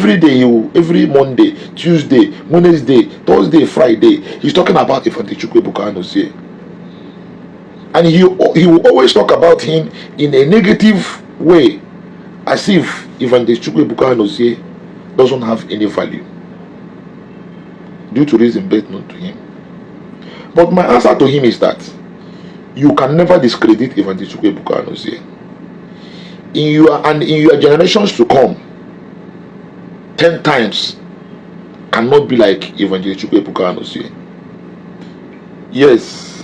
Every day, every Monday, Tuesday, Wednesday, Thursday, Friday, he's talking about Evangelist Chukwuebuka Anozie. And he will always talk about him in a negative way, as if Evangelist Chukwuebuka Anozie doesn't have any value due to reason best known to him. But my answer to him is that you can never discredit Evangelist Chukwuebuka Anozie. In your generations to come, 10 times cannot be like Evangelist Chukwuebuka Anozie. Yes,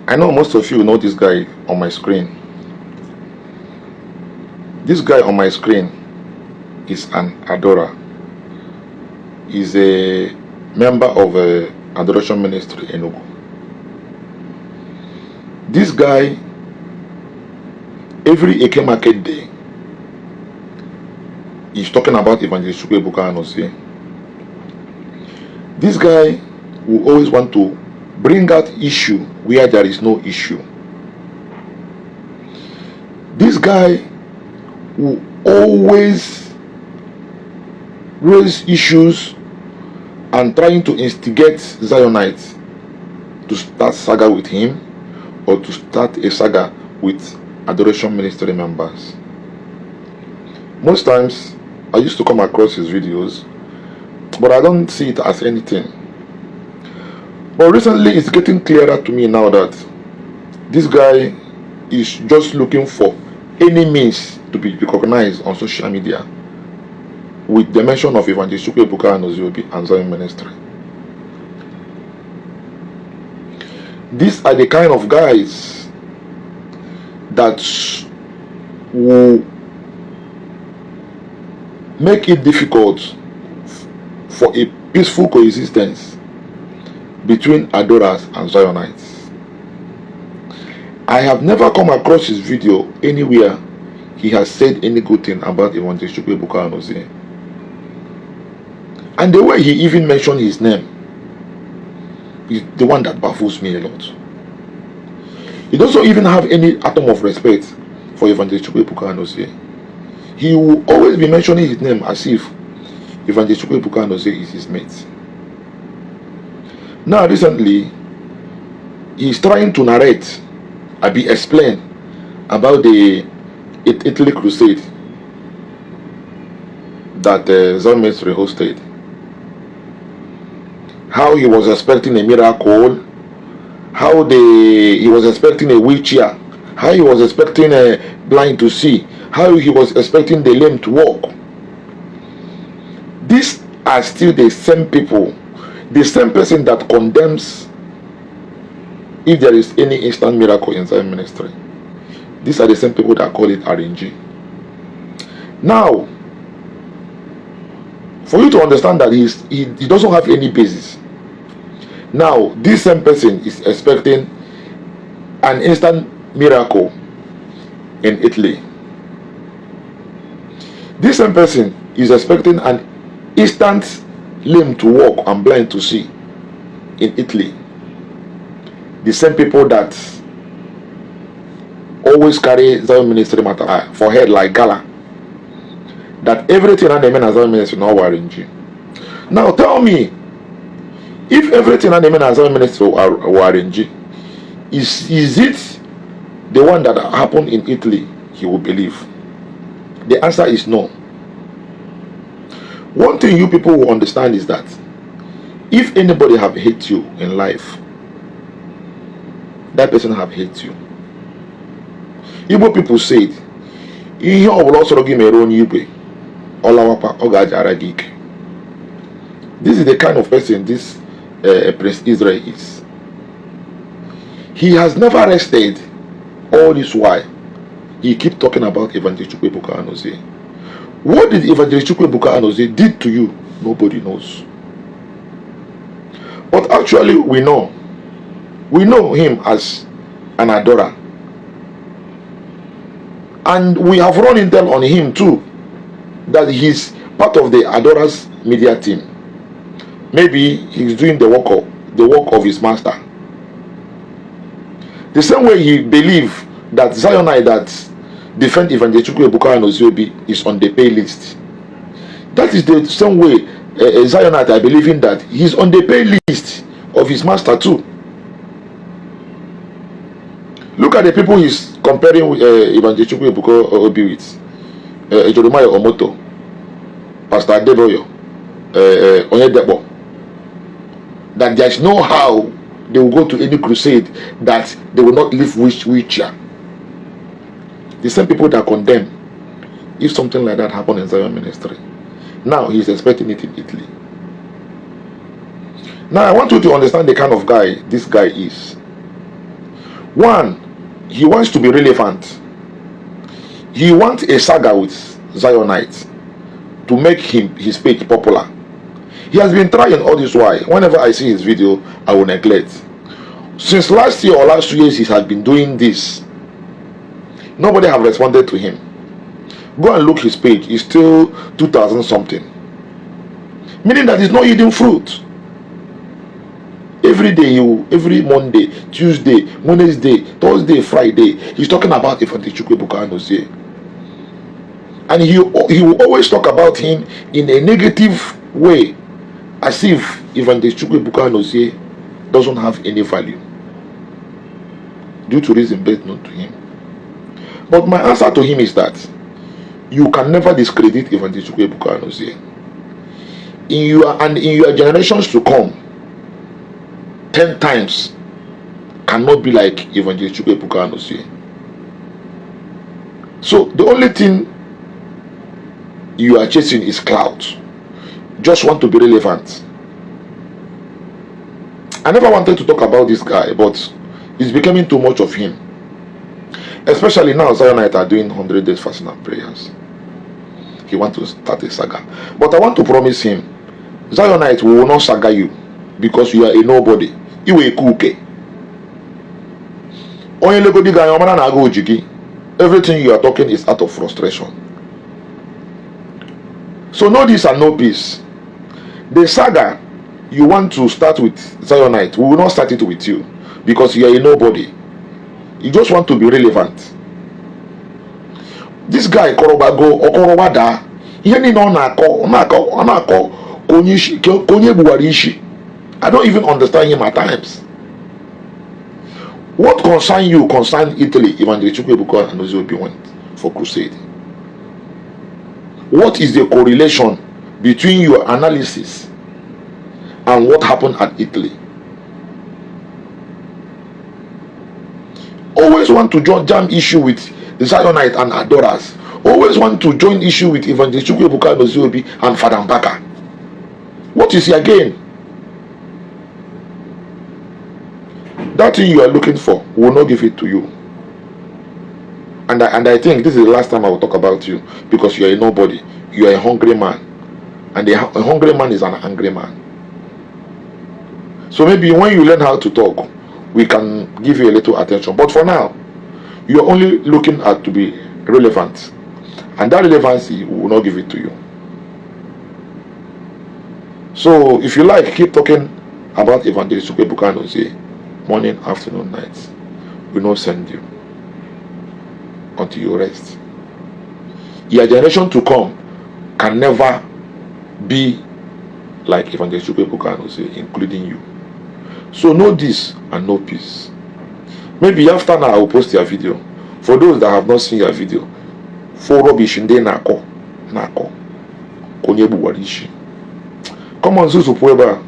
I know most of you know this guy on my screen. This guy on my screen is an adorer. He's a member of a Adoration ministry in Enugu. This guy, every Eke market day, he's talking about Evangelist Chukwuebuka Anozie. This guy will always want to bring out issue where there is no issue. This guy will always raise issues and trying to instigate Zionites to start saga with him or to start a saga with Adoration ministry members. Most times I used to come across his videos, but I don't see it as anything. But recently it's getting clearer to me now that this guy is just looking for any means to be recognized on social media with the mention of Evangelist Chukwuebuka Anozie and Zion ministry. These are the kind of guys that will make it difficult for a peaceful coexistence between adorers and Zionites. I have never come across his video anywhere he has said any good thing about Evangelist Chukwuebuka Anozie. And the way he even mentioned his name is the one that baffles me a lot. He doesn't even have any atom of respect for Evangelist Chukwuebuka Anozie. He will always be mentioning his name as if Evangelist Chukwuebuka Anozie is his mate. Now recently, he's trying to narrate, explain about the Italy crusade that Zion ministry hosted. How he was expecting a miracle, how he was expecting a wheelchair, how he was expecting a blind to see, how he was expecting the lame to walk. These are still the same people, the same person that condemns if there is any instant miracle in Zion ministry. These are the same people that call it RNG. Now, for you to understand that he doesn't have any basis. Now, this same person is expecting an instant miracle in Italy. This same person is expecting an instant lame to walk and blind to see in Italy. The same people that always carry Zion ministry matter for head like gala. That everything and the men as Zion ministry now arranging. Now tell me, if everything and the men as Zion ministry were arranging, is it the one that happened in Italy he will believe? The answer is no. One thing you people will understand is that if anybody have hate you in life, that person have hate you. Igbo people said, "Ihe obula soro gi mere onye igwe, olawapa ogaja ara gi ike." This is the kind of person this Prince Israel is. He has never rested all this while. He keep talking about Evangelist Chukwuebuka Anozie. What did Evangelist Chukwuebuka Anozie did to you? Nobody knows. But actually we know him as an adorer. And we have run intel on him too, that he's part of the adorers media team. Maybe he's doing the work of his master. The same way he believed that Zionite that defend Evangelist Chukwuebuka Anozie is on the pay list. That is the same way Zionite are believing that he's on the pay list of his master too. Look at the people he's comparing with Evangelist Chukwuebuka Obi with. Jeremiah Omoto, Pastor Adeboyo, Onyedepo. That there's no how they will go to any crusade that they will not live wheelchair. The same people that condemn if something like that happened in Zion ministry. Now he's expecting it in Italy. Now I want you to understand the kind of guy this guy is. One, he wants to be relevant. He wants a saga with Zionites to make his page popular. He has been trying all this while. Whenever I see his video, I will neglect. Since last year or last 2 years, he has been doing this. Nobody have responded to him. Go and look his page. It's still 2,000 something. Meaning that he's not eating fruit. Every day, every Monday, Tuesday, Wednesday, Thursday, Friday, he's talking about Evangelist Chukwuebuka Anozie. And he will always talk about him in a negative way, as if Evangelist Chukwuebuka Anozie doesn't have any value due to reason best known to him. But my answer to him is that you can never discredit Evangelist Chukwuebuka Anozie. In your generations to come, 10 times cannot be like Evangelist Chukwuebuka Anozie. So the only thing you are chasing is clout. Just want to be relevant. I never wanted to talk about this guy, but it's becoming too much of him. Especially now, Zionites are doing 100 days fasting and prayers. He wants to start a saga. But I want to promise him, Zionites will not saga you because you are a nobody. You are a cookie. Everything you are talking is out of frustration. So know this and know peace. The saga you want to start with Zionite, we will not start it with you because you are a nobody. You just want to be relevant. This guy Korobago Okorobada, I don't even understand him at times. What concern you concern Italy, Evangelist Chukwuebuka Anozie went for crusade? What is the correlation between your analysis and what happened at Italy? Always want to jam issue with Zionite and Adorers. Always want to join issue with Evangelist Chukwuebuka Anozie and Father Mbaka. What is your gain? That thing you are looking for will not give it to you. And I think this is the last time I will talk about you, because you are a nobody. You are a hungry man. And a hungry man is an angry man. So maybe when you learn how to talk, we can give you a little attention. But for now, you are only looking at to be relevant. And that relevancy will not give it to you. So if you like, keep talking about Evangelist Chukwuebuka Anozie, morning, afternoon, night. We will not send you until you rest. Your generation to come can never be like Evangelist Chukwuebuka Anozie, including you. So know this and know peace. Maybe after now I will post your video. For those that have not seen your video, for rubbish in nako konyebu warishi. Come on, Zuzu Pueba.